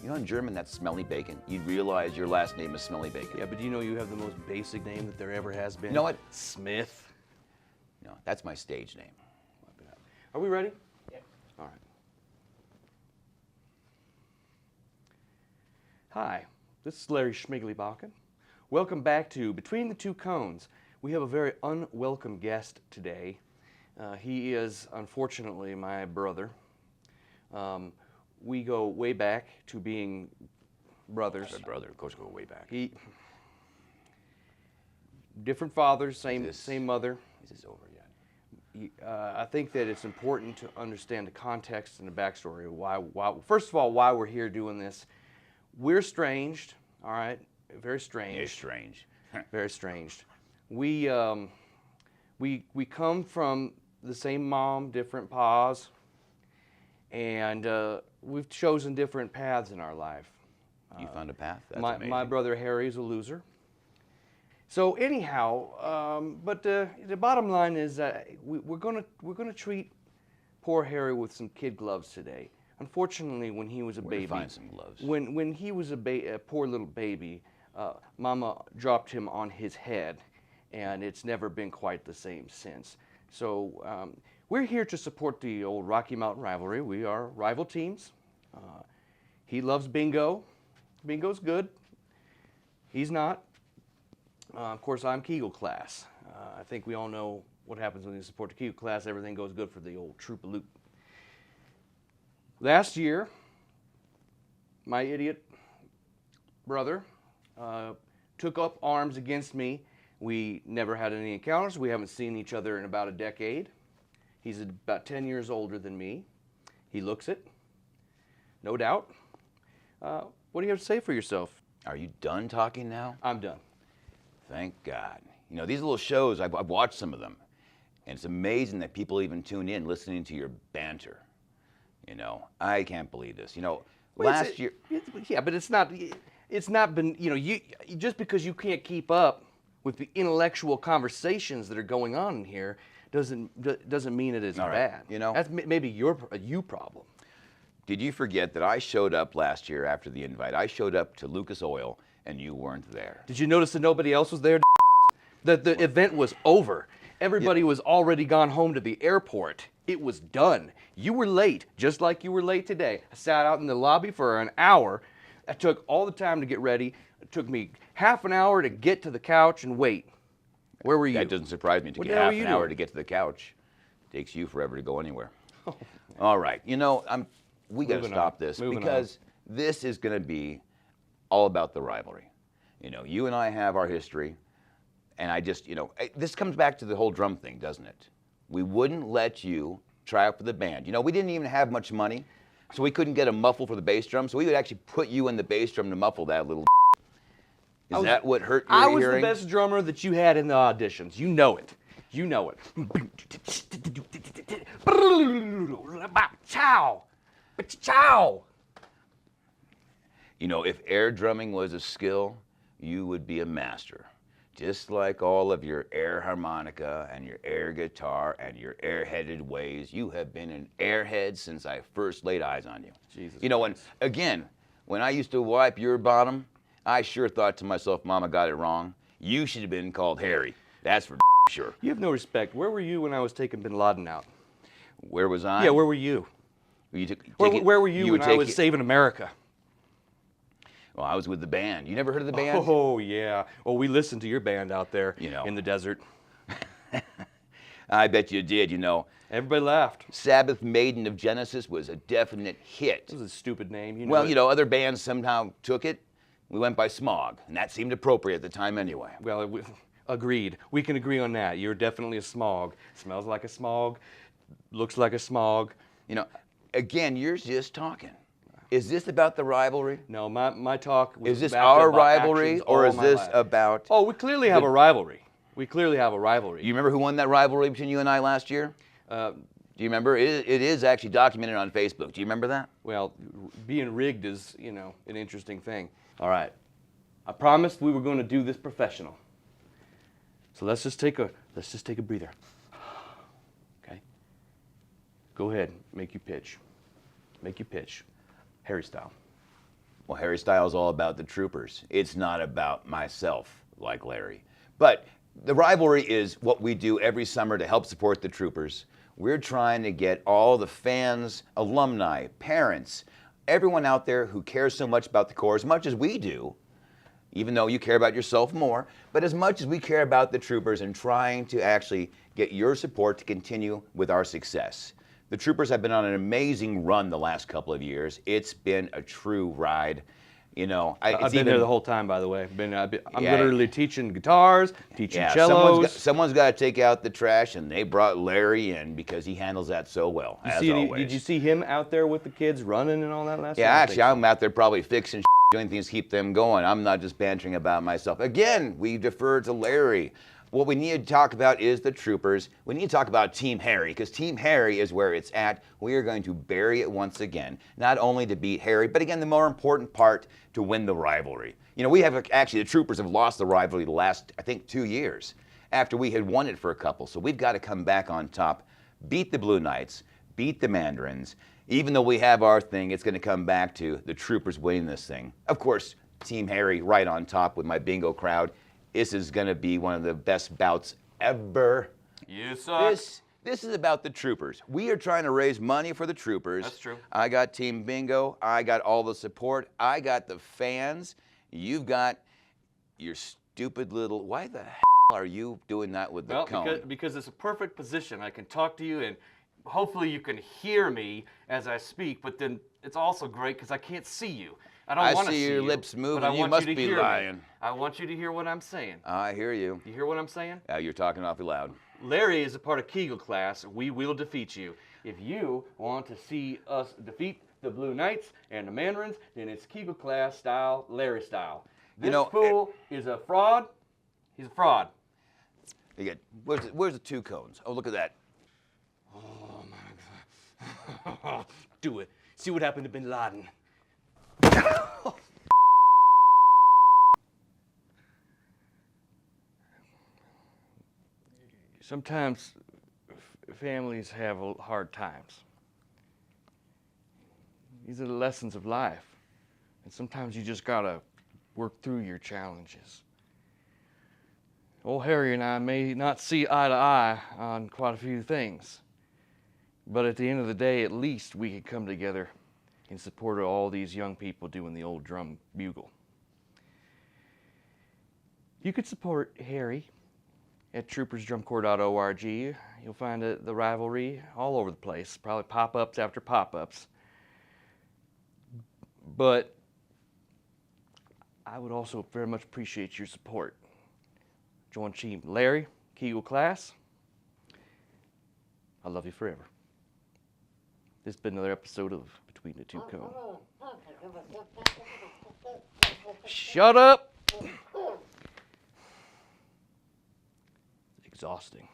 You know in German that's smelly bacon. You'd realize your last name is Smelly Bacon. Yeah, but do you know you have the most basic name that there ever has been? You know what? Smith. No, that's my stage name. Are we ready? Yeah. All right. Hi, this is Larry Schmigley-Bakken. Welcome back to Between the Two Cones. We have a very unwelcome guest today. He is, unfortunately, my brother. We go way back to being brothers. My brother, of course, go way back. Different fathers, same mother. Is this over yet? I think that it's important to understand the context and the backstory of why. First of all, why we're here doing this. We're estranged, all right? Very strange. You're strange. Very estranged. We come from the same mom, different pa's, and we've chosen different paths in our life. You found a path? That's my amazing. brother Harry's a loser. So anyhow, but the bottom line is that we're gonna treat poor Harry with some kid gloves today. Unfortunately, when he was a baby, find some gloves. When he was a poor little baby, Mama dropped him on his head, and it's never been quite the same since. So we're here to support the old Rocky Mountain Rivalry. We are rival teams. He loves bingo. Bingo's good. He's not. Of course, I'm Kegel class. I think we all know what happens when you support the Kegel class. Everything goes good for the old troop-a-loop. Last year, my idiot brother took up arms against me. We never had any encounters. We haven't seen each other in about a decade. He's about 10 years older than me. He looks it, no doubt. What do you have to say for yourself? Are you done talking now? I'm done. Thank God. You know, these little shows, I've watched some of them, and it's amazing that people even tune in listening to your banter. You know, I can't believe this. You know, last year... Yeah, but it's not been, you know, just because you can't keep up with the intellectual conversations that are going on in here doesn't mean it is bad. You know? That's maybe a you problem. Did you forget that I showed up last year after the invite? I showed up to Lucas Oil, and you weren't there. Did you notice that nobody else was there? That the event was over. Everybody was already gone home to the airport. It was done. You were late, just like you were late today. I sat out in the lobby for an hour. I took all the time to get ready. It took me half an hour to get to the couch and wait. Where were you? That doesn't surprise me. It took you half an hour to get to the couch. It takes you forever to go anywhere. Oh, all right. You know, we got to stop this because this is going to be all about the rivalry. You know, you and I have our history, and I just, you know, this comes back to the whole drum thing, doesn't it? We wouldn't let you try out for the band. You know, we didn't even have much money, so we couldn't get a muffle for the bass drum, so we would actually put you in the bass drum to muffle that little. Is that what hurt your hearing? I was the best drummer that you had in the auditions. You know it. You know it. Chow. Chow. You know, if air drumming was a skill, you would be a master. Just like all of your air harmonica and your air guitar and your airheaded ways, you have been an airhead since I first laid eyes on you. Jesus. You know, when I used to wipe your bottom, I sure thought to myself, Mama got it wrong. You should have been called Harry. That's for sure. You have no respect. Where were you when I was taking Bin Laden out? Where was I? Yeah, where were you? Where were you when I was saving America? Well, I was with the band. You never heard of the band? Oh, yeah. Well, we listened to your band out there in the desert. I bet you did, you know. Everybody laughed. Sabbath Maiden of Genesis was a definite hit. It was a stupid name. You know well, you know, other bands somehow took it. We went by Smog, and that seemed appropriate at the time anyway. Well, agreed. We can agree on that. You're definitely a Smog. Smells like a Smog. Looks like a Smog. You know, again, you're just talking. Is this about the rivalry? No, my talk was Is this our rivalry, or is this about... Oh, we clearly have a rivalry. We clearly have a rivalry. You remember who won that rivalry between you and I last year? Do you remember? It is actually documented on Facebook. Do you remember that? Well, being rigged is, you know, an interesting thing. All right. I promised we were going to do this professional. So let's just take a breather. Okay? Go ahead. Make your pitch. Make your pitch. Harry style. Well, Harry style is all about the troopers. It's not about myself, like Larry. But the rivalry is what we do every summer to help support the troopers. We're trying to get all the fans, alumni, parents, everyone out there who cares so much about the Corps, as much as we do, even though you care about yourself more, but as much as we care about the troopers and trying to actually get your support to continue with our success. The troopers have been on an amazing run the last couple of years. It's been a true ride. You know, I've been there the whole time, by the way. I'm literally teaching guitars, teaching cellos. Someone's got to take out the trash, and they brought Larry in because he handles that so well, as always. Did you see him out there with the kids running and all that last night? Yeah, actually, I'm out there probably fixing doing things to keep them going. I'm not just bantering about myself. Again, we defer to Larry. What we need to talk about is the troopers. We need to talk about Team Harry, because Team Harry is where it's at. We are going to bury it once again, not only to beat Harry, but again, the more important part, to win the rivalry. You know, we have actually, the troopers have lost the rivalry the last, I think, 2 years, after we had won it for a couple. So we've got to come back on top, beat the Blue Knights, beat the Mandarins. Even though we have our thing, it's going to come back to the troopers winning this thing. Of course, Team Harry right on top with my bingo crowd. This is going to be one of the best bouts ever. You suck. This is about the troopers. We are trying to raise money for the troopers. That's true. I got Team Bingo. I got all the support. I got the fans. You've got your stupid little... Why the hell are you doing that with the cone? Because it's a perfect position. I can talk to you, and hopefully you can hear me as I speak, but then it's also great because I can't see you. I don't want to see your lips moving. You must be lying. I want you to hear what I'm saying. I hear you. You hear what I'm saying? You're talking awfully loud. Larry is a part of Bugle class. We will defeat you. If you want to see us defeat the Blue Knights and the Mandarins, then it's Bugle class style, Larry style. This fool is a fraud. He's a fraud. You get, where's the 2 cones? Oh, look at that. Oh, my God. Do it. See what happened to Bin Laden. Sometimes families have hard times. These are the lessons of life. And sometimes you just gotta work through your challenges. Old Harry and I may not see eye to eye on quite a few things, but at the end of the day, at least we can come together in support of all these young people doing the old drum bugle. You could support Harry at troopersdrumcorps.org. You'll find the rivalry all over the place, probably pop-ups after pop-ups. But I would also very much appreciate your support. Join Team Larry, Bugle class. I love you forever. This has been another episode of Between the Two Cones. Shut up! It's exhausting.